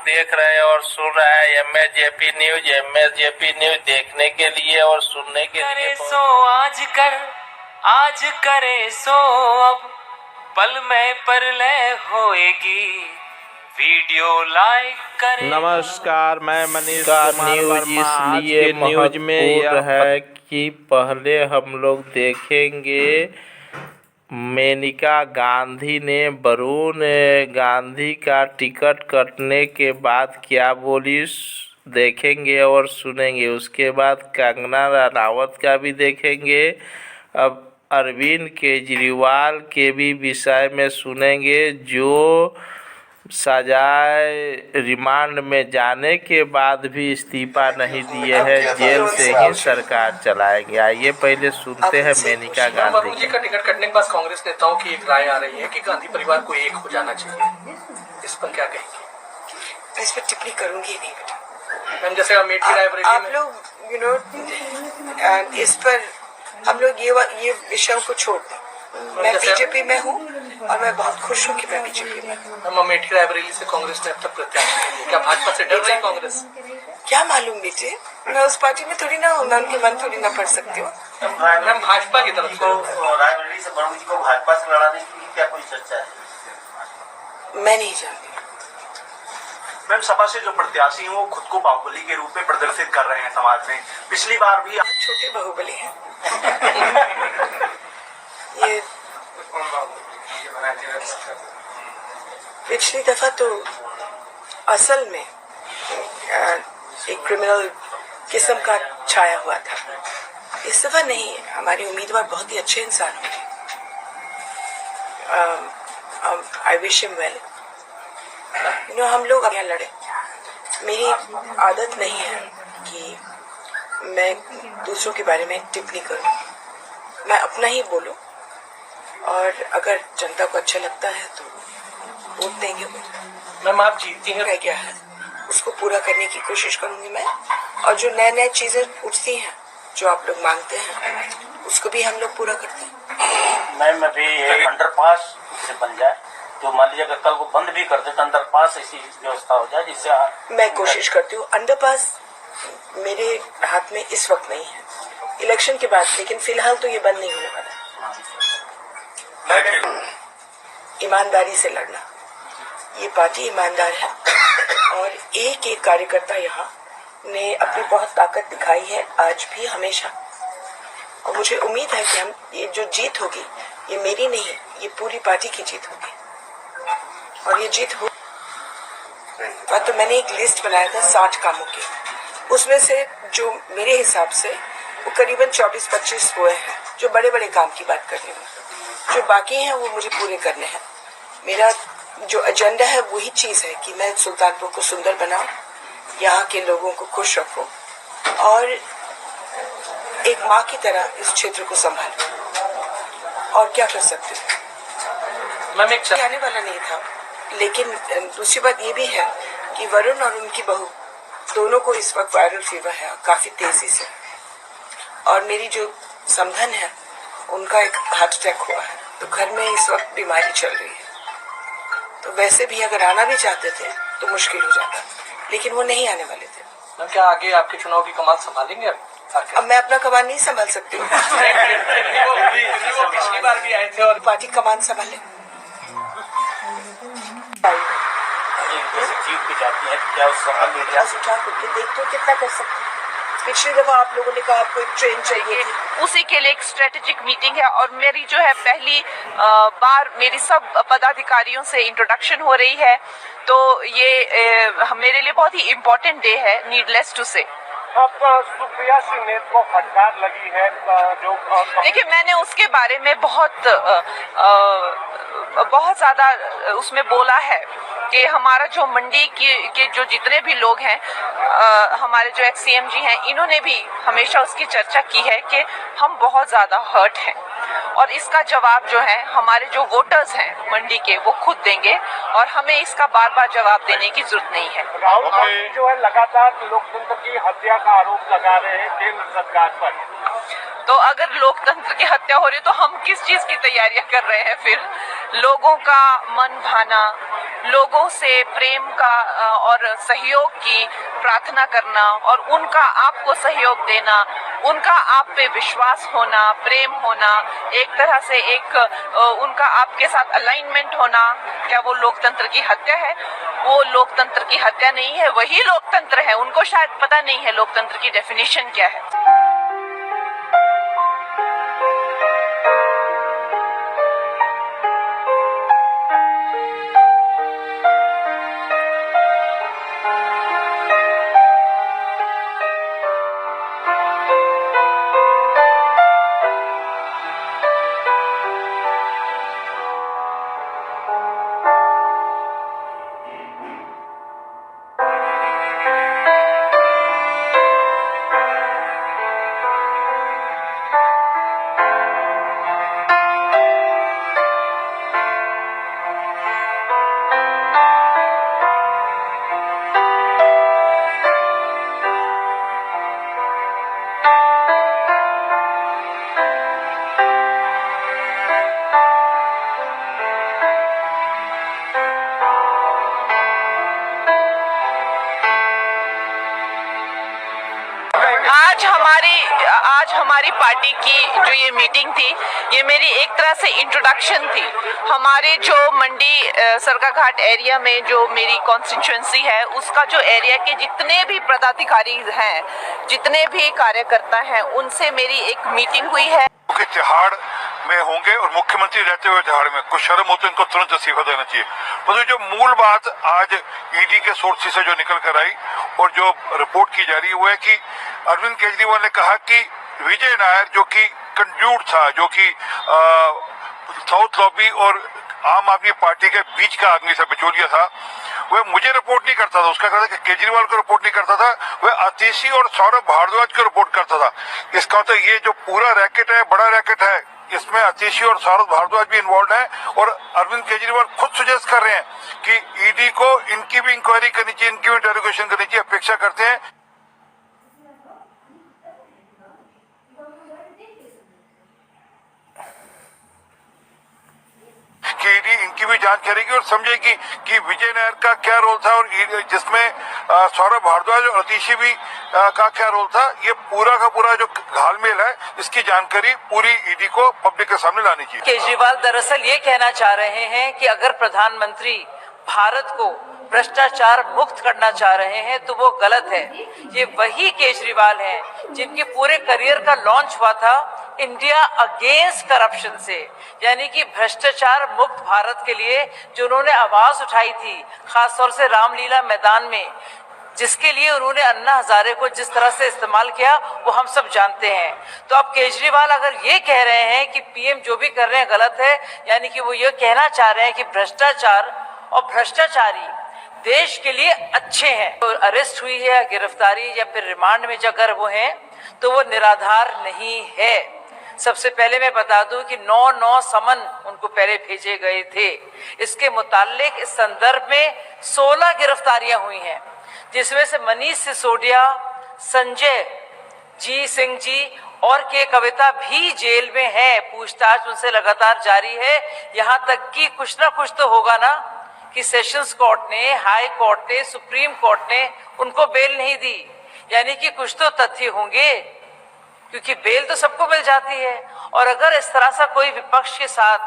देख रहे हैं और सुन रहे हैं एमएसजेपी न्यूज। एमएसजेपी न्यूज देखने के लिए और सुनने के लिए सो आज करे सो अब पल में परलय होएगी, वीडियो लाइक करें। नमस्कार, मैं मनीष न्यूज इसलिए न्यूज में यह है कि पहले हम लोग देखेंगे मेनका गांधी ने वरुण गांधी का टिकट कटने के बाद क्या बोली, देखेंगे और सुनेंगे। उसके बाद कंगना रनावत का भी देखेंगे। अब अरविंद केजरीवाल के भी विषय में सुनेंगे, जो सजाए रिमांड में जाने के बाद भी इस्तीफा नहीं दिए हैं, जेल से ही सरकार चलाएंगे। आइए पहले सुनते हैं मेनका गांधी जी का टिकट कटने के बाद कांग्रेस नेताओं की एक राय आ रही है कि गांधी परिवार को एक हो जाना चाहिए, इस पर क्या कहेंगे? इस पर टिप्पणी करूंगी नहीं बेटा। मैम जैसे अमेठी रायबरेली आप लोग इस पर हम लोग ये विषयों को छोड़ दें। मैं बीजेपी में हूँ और मैं बहुत खुश हूँ कि मैं बीजेपी में हूँ। हम अमेठी रायबरेली से कांग्रेस ने अब तक प्रत्याशी नहीं, क्या भाजपा से डर रही कांग्रेस? क्या मालूम बेटे, मैं उस पार्टी में थोड़ी ना हूँ, मैं उनके मन थोड़ी ना पढ़ सकती हूँ। मैम भाजपा की तरफ से रायबरेली से वरुण जी को भाजपा से लड़ाने की क्या कोई चर्चा है? मैं नहीं जानती। मैम सपा से जो प्रत्याशी हैं वो खुद को बाहुबली के रूप में प्रदर्शित कर रहे हैं समाज में। पिछली बार भी बहुत छोटे बाहुबली हैं। ये पिछली दफा तो असल में एक क्रिमिनल किस्म का छाया हुआ था। इस दफा नहीं, हमारे उम्मीदवार बहुत ही अच्छे इंसान होंगे। I wish him well. हम लोग यहाँ लड़े। मेरी आदत नहीं है कि मैं दूसरों के बारे में टिप्पणी करूं। मैं अपना ही बोलूं, और अगर जनता को अच्छा लगता है तो वोट देंगे। मैम आप जीतती हैं, क्या है उसको पूरा करने की कोशिश करूंगी मैं। और जो नए नए चीजें उठती हैं जो आप लोग मांगते हैं, उसको भी हम लोग पूरा करते हैं। मैम अभी अंडरपास से बन जाए तो मान लीजिए अगर कल को बंद भी कर दे तो अंडरपास ऐसी व्यवस्था हो जाए जिससे मैं कोशिश करती हूँ। अंडरपास मेरे हाथ में इस वक्त नहीं है, इलेक्शन के बाद, लेकिन फिलहाल तो ये बंद नहीं होने वाला। ईमानदारी से लड़ना, ये पार्टी ईमानदार है और एक एक कार्यकर्ता यहाँ ने अपनी बहुत ताकत दिखाई है, आज भी हमेशा। और मुझे उम्मीद है कि हम ये जो जीत होगी ये मेरी नहीं, ये पूरी पार्टी की जीत होगी और ये जीत हो। तो मैंने एक लिस्ट बनाया था 60 कामों की, उसमें से जो मेरे हिसाब से वो करीबन 24-25 हुए हैं, जो बड़े बड़े काम की बात कर रही हूँ। जो बाकी हैं वो मुझे पूरे करने हैं। मेरा जो एजेंडा है वही चीज़ है कि मैं सुल्तानपुर को सुंदर बनाऊं, यहाँ के लोगों को खुश रखूं और एक माँ की तरह इस क्षेत्र को संभालूं। और क्या कर सकती हूँ। मैम एक आने वाला नहीं था, लेकिन दूसरी बात ये भी है कि वरुण और उनकी बहू दोनों को इस वक्त वायरल फीवर है काफी तेजी से, और मेरी जो समधन है उनका एक हार्ट अटैक हुआ है, तो घर में इस वक्त बीमारी चल रही है। तो वैसे भी अगर आना भी चाहते थे तो मुश्किल हो जाता, लेकिन वो नहीं आने वाले थे। मैम क्या आगे आपके चुनाव की कमान संभालेंगे? अब मैं अपना कमान नहीं संभाल सकती हूँ। वो पिछली बार भी आए थे और पार्टी कमान संभाले। जीत की जाती है क्या उस सफल उठा करके देख तो कितना कर सकते। पिछली दफा आप लोगों ने कहा आपको एक ट्रेन चाहिए थी, उसी के लिए एक स्ट्रेटेजिक मीटिंग है और मेरी जो है पहली बार मेरी सब पदाधिकारियों से इंट्रोडक्शन हो रही है, तो ये मेरे लिए बहुत ही इम्पोर्टेंट डे है, नीडलेस टू से। अब सुप्रिया सिंह ने को फटकार लगी है जो देखिए, मैंने उसके बारे में बहुत ज़्यादा उसमें बोला है कि हमारा जो मंडी के जो जितने भी लोग हैं, हमारे जो एक्स-सीएम जी हैं, इन्होंने भी हमेशा उसकी चर्चा की है कि हम बहुत ज़्यादा हर्ट हैं और इसका जवाब जो है हमारे जो वोटर्स हैं मंडी के, वो खुद देंगे और हमें इसका बार बार जवाब देने की जरूरत नहीं है। राहुल गांधी जो है लगातार लोकतंत्र की हत्या का आरोप लगा रहे हैं केंद्र सरकार पर, तो अगर लोकतंत्र की हत्या हो रही है तो हम किस चीज की तैयारियां कर रहे हैं फिर? लोगों का मन भाना, लोगों से प्रेम का और सहयोग की प्रार्थना करना और उनका आपको सहयोग देना, उनका आप पे विश्वास होना, प्रेम होना, एक तरह से एक उनका आपके साथ अलाइनमेंट होना, क्या वो लोकतंत्र की हत्या है? वो लोकतंत्र की हत्या नहीं है, वही लोकतंत्र है। उनको शायद पता नहीं है लोकतंत्र की डेफिनेशन क्या है। आज हमारी पार्टी की जो ये मीटिंग थी, ये मेरी एक तरह से इंट्रोडक्शन थी। हमारे जो मंडी सरकाघाट एरिया में जो मेरी कॉन्स्टिट्यूएंसी है, उसका जो एरिया के जितने भी पदाधिकारी हैं, जितने भी कार्यकर्ता हैं, उनसे मेरी एक मीटिंग हुई है। तिहाड़ में होंगे और मुख्यमंत्री रहते हुए तिहाड़ में कुछ शर्म हो तो इनको तुरंत इस्तीफा देना चाहिए। तो जो मूल बात आज ईडी के सोर्सेज से जो निकल कर आई और जो रिपोर्ट की जा रही है वो है कि अरविंद केजरीवाल ने कहा कि विजय नायर जो कि कंड्यूट था, जो कि साउथ लॉबी और आम आदमी पार्टी के बीच का आदमी था, बिचौलिया था, वह मुझे रिपोर्ट नहीं करता था, उसका कहता था कि केजरीवाल को रिपोर्ट नहीं करता था, वह आतिशी और सौरभ भारद्वाज को रिपोर्ट करता था। इसका मतलब ये जो पूरा रैकेट है, बड़ा रैकेट है, इसमें आतिशी और सौरभ भारद्वाज भी इन्वॉल्व है और अरविंद केजरीवाल खुद सुजेस्ट कर रहे हैं कि ईडी को इनकी भी इंक्वायरी करनी चाहिए, इनकी भी इंटेरोगेशन करनी चाहिए, अपेक्षा करते हैं कि ईडी इनकी भी जांच करेगी और समझेगी कि विजय नायर का क्या रोल था और जिसमें सौरभ भारद्वाज और आतिशी भी का क्या रोल था। ये पूरा का पूरा जो घालमेल है, इसकी जानकारी पूरी ईडी को पब्लिक के सामने लानी चाहिए। केजरीवाल दरअसल ये कहना चाह रहे हैं कि अगर प्रधानमंत्री भारत को भ्रष्टाचार मुक्त करना चाह रहे हैं तो वो गलत है। ये वही केजरीवाल हैं जिनके पूरे करियर का लॉन्च हुआ था इंडिया अगेंस्ट करप्शन से, यानी कि भ्रष्टाचार मुक्त भारत के लिए जो उन्होंने आवाज उठाई थी, खासतौर से रामलीला मैदान में, जिसके लिए उन्होंने अन्ना हजारे को जिस तरह से इस्तेमाल किया वो हम सब जानते हैं। तो अब केजरीवाल अगर ये कह रहे हैं कि पीएम जो भी कर रहे हैं गलत है, यानी कि वो ये कहना चाह रहे हैं कि भ्रष्टाचार और भ्रष्टाचारी देश के लिए अच्छे हैं। तो अरेस्ट हुई है, गिरफ्तारी या फिर रिमांड में अगर वो हैं तो वो निराधार नहीं है। सबसे पहले मैं बता दूं कि 9 समन उनको पहले भेजे गए थे। इसके मुतालिक इस संदर्भ में 16 गिरफ्तारियां हुई हैं, जिसमें से मनीष सिसोदिया, संजय जी सिंह जी और के कविता भी जेल में है। पूछताछ उनसे लगातार जारी है। यहाँ तक कि कुछ ना कुछ तो होगा ना कि सेशंस कोर्ट ने, हाई कोर्ट ने, सुप्रीम कोर्ट ने उनको बेल नहीं दी, यानी कि कुछ तो तथ्य होंगे, क्योंकि बेल तो सबको मिल जाती है। और अगर इस तरह से कोई विपक्ष के साथ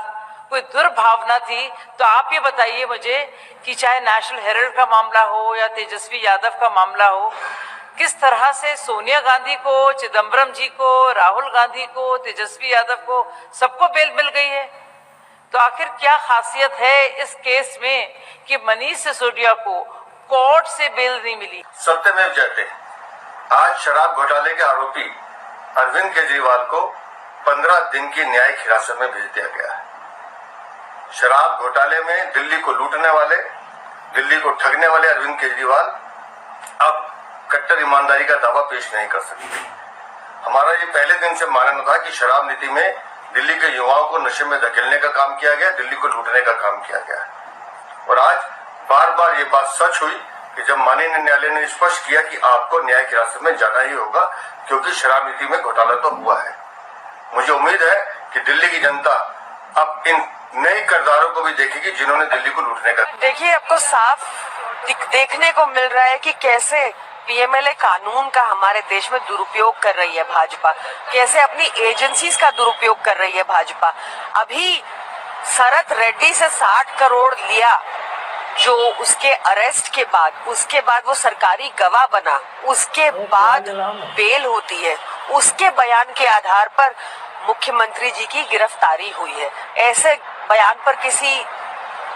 कोई दुर्भावना थी तो आप ये बताइए मुझे कि चाहे नेशनल हेराल्ड का मामला हो या तेजस्वी यादव का मामला हो, किस तरह से सोनिया गांधी को, चिदम्बरम जी को, राहुल गांधी को, तेजस्वी यादव को, सबको बेल मिल गई है। तो आखिर क्या खासियत है इस केस में कि मनीष सिसोदिया को कोर्ट से बेल नहीं मिली? सत्यमेव जयते, आज शराब घोटाले के आरोपी अरविंद केजरीवाल को 15 दिन की न्यायिक हिरासत में भेज दिया गया है। शराब घोटाले में दिल्ली को लूटने वाले, दिल्ली को ठगने वाले अरविंद केजरीवाल अब कट्टर ईमानदारी का दावा पेश नहीं कर सकते। हमारा ये पहले दिन से मानना था कि शराब नीति में दिल्ली के युवाओं को नशे में धकेलने का काम किया गया, दिल्ली को लूटने का काम किया गया। और आज बार बार ये बात सच हुई कि जब माननीय न्यायालय ने स्पष्ट किया कि आपको न्यायिक हिरासत में जाना ही होगा क्योंकि शराब नीति में घोटाला तो हुआ है। मुझे उम्मीद है कि दिल्ली की जनता अब इन नए किरदारों को भी देखेगी जिन्होंने दिल्ली को लूटने का। देखिए, आपको साफ देखने को मिल रहा है कि कैसे पीएमएलए कानून का हमारे देश में दुरुपयोग कर रही है भाजपा, कैसे अपनी एजेंसीज का दुरुपयोग कर रही है भाजपा। अभी शरद रेड्डी से 60 करोड़ लिया, जो उसके अरेस्ट के बाद, उसके बाद वो सरकारी गवाह बना, उसके बाद बेल होती है, उसके बयान के आधार पर मुख्यमंत्री जी की गिरफ्तारी हुई है। ऐसे बयान पर किसी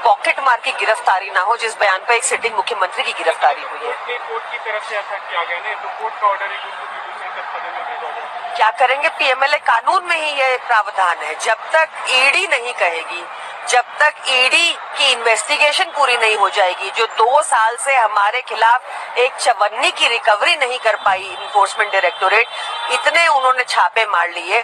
पॉकेट मार की गिरफ्तारी ना हो जिस बयान पर एक सिटिंग मुख्यमंत्री की गिरफ्तारी हुई है। कोर्ट की तरफ से ऐसा किया गया नहीं, तो कोर्ट का ऑर्डर है कि उसको दूसरे दस्तावेज में भेजा जाए। क्या करेंगे? पीएमएलए कानून में ही ये प्रावधान है। जब तक ईडी नहीं कहेगी, जब तक ईडी की इन्वेस्टिगेशन पूरी नहीं हो जाएगी, जो 2 साल से हमारे खिलाफ एक चवन्नी की रिकवरी नहीं कर पाई इन्फोर्समेंट डायरेक्टोरेट, इतने उन्होंने छापे मार लिए,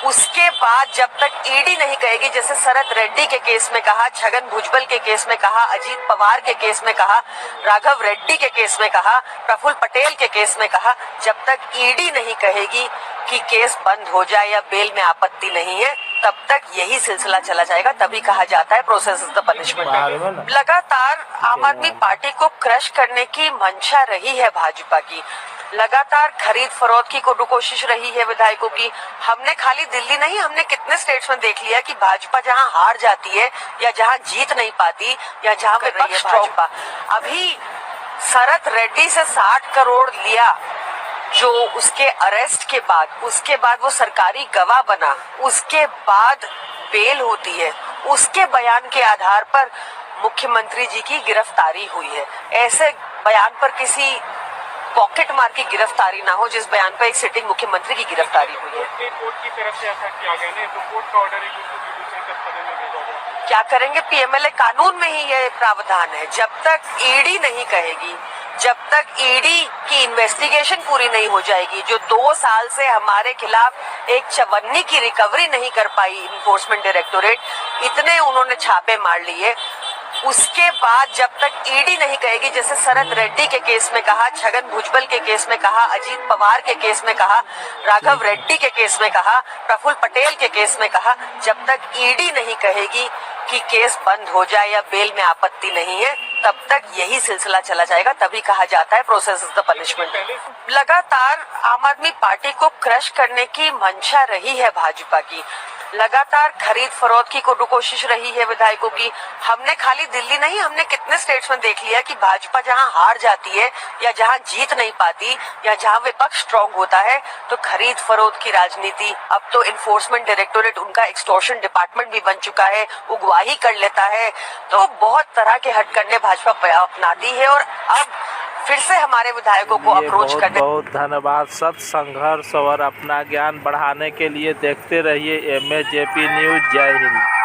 उसके बाद जब तक ईडी नहीं कहेगी, जैसे शरद रेड्डी के केस में कहा, छगन भुजबल के केस में कहा, अजीत पवार के केस में कहा, राघव रेड्डी के केस में कहा, प्रफुल्ल पटेल के केस में कहा, जब तक ईडी नहीं कहेगी कि केस बंद हो जाए या बेल में आपत्ति नहीं है, तब तक यही सिलसिला चला जाएगा। तभी कहा जाता है प्रोसेस इज द पनिशमेंट। लगातार आम आदमी पार्टी को क्रश करने की मंशा रही है भाजपा की, लगातार खरीद फरोख्त की कोशिश रही है विधायकों की। हमने खाली दिल्ली नहीं, हमने कितने स्टेट्स में देख लिया कि भाजपा जहां हार जाती है या जहां जीत नहीं पाती या जहां कर रही है भाजपा। अभी शरद रेड्डी से 60 करोड़ लिया, जो उसके अरेस्ट के बाद, उसके बाद वो सरकारी गवाह बना, उसके बाद बेल होती है, उसके बयान के आधार पर मुख्यमंत्री जी की गिरफ्तारी हुई है। ऐसे बयान पर किसी पॉकेट मार की गिरफ्तारी ना हो जिस बयान पर एक सिटिंग मुख्यमंत्री की गिरफ्तारी हुई है। कोर्ट की तरफ से ऐसा किया गया नहीं, तो कोर्ट का ऑर्डर है कि उसको दूसरे दस्तावेज में भेजा जाए। क्या करेंगे? पीएमएलए कानून में ही ये प्रावधान है। जब तक ईडी नहीं कहेगी, जब तक ईडी की इन्वेस्टिगेशन पूरी नहीं हो जाएगी, जो 2 साल से हमारे खिलाफ एक चवन्नी की रिकवरी नहीं कर पाई इन्फोर्समेंट डायरेक्टोरेट, इतने उन्होंने छापे मार लिए, उसके बाद जब तक ईडी नहीं कहेगी, जैसे शरद रेड्डी के केस में कहा, छगन भुजबल के केस में कहा, अजीत पवार के केस में कहा, राघव रेड्डी के केस में कहा, प्रफुल्ल पटेल के केस में कहा, जब तक ईडी नहीं कहेगी कि केस बंद हो जाए या बेल में आपत्ति नहीं है, तब तक यही सिलसिला चला जाएगा। तभी कहा जाता है प्रोसेस इज द पनिशमेंट। लगातार आम आदमी पार्टी को क्रश करने की मंशा रही है भाजपा की, लगातार खरीद फरोख्त की कोशिश रही है विधायकों की। हमने खाली दिल्ली नहीं, हमने कितने स्टेट्स में देख लिया कि भाजपा जहां हार जाती है या जहां जीत नहीं पाती या जहां विपक्ष स्ट्रांग होता है, तो खरीद फरोख्त की राजनीति, अब तो इन्फोर्समेंट डायरेक्टोरेट उनका एक्सटॉर्शन डिपार्टमेंट भी बन चुका है, उगवाही कर लेता है। तो बहुत तरह के हथकंडे भाजपा अपनाती है और अब फिर से हमारे विधायकों को अप्रोच करने। बहुत धन्यवाद। सत्य, संघर्ष और अपना ज्ञान बढ़ाने के लिए देखते रहिए MAJP न्यूज। जय हिंद।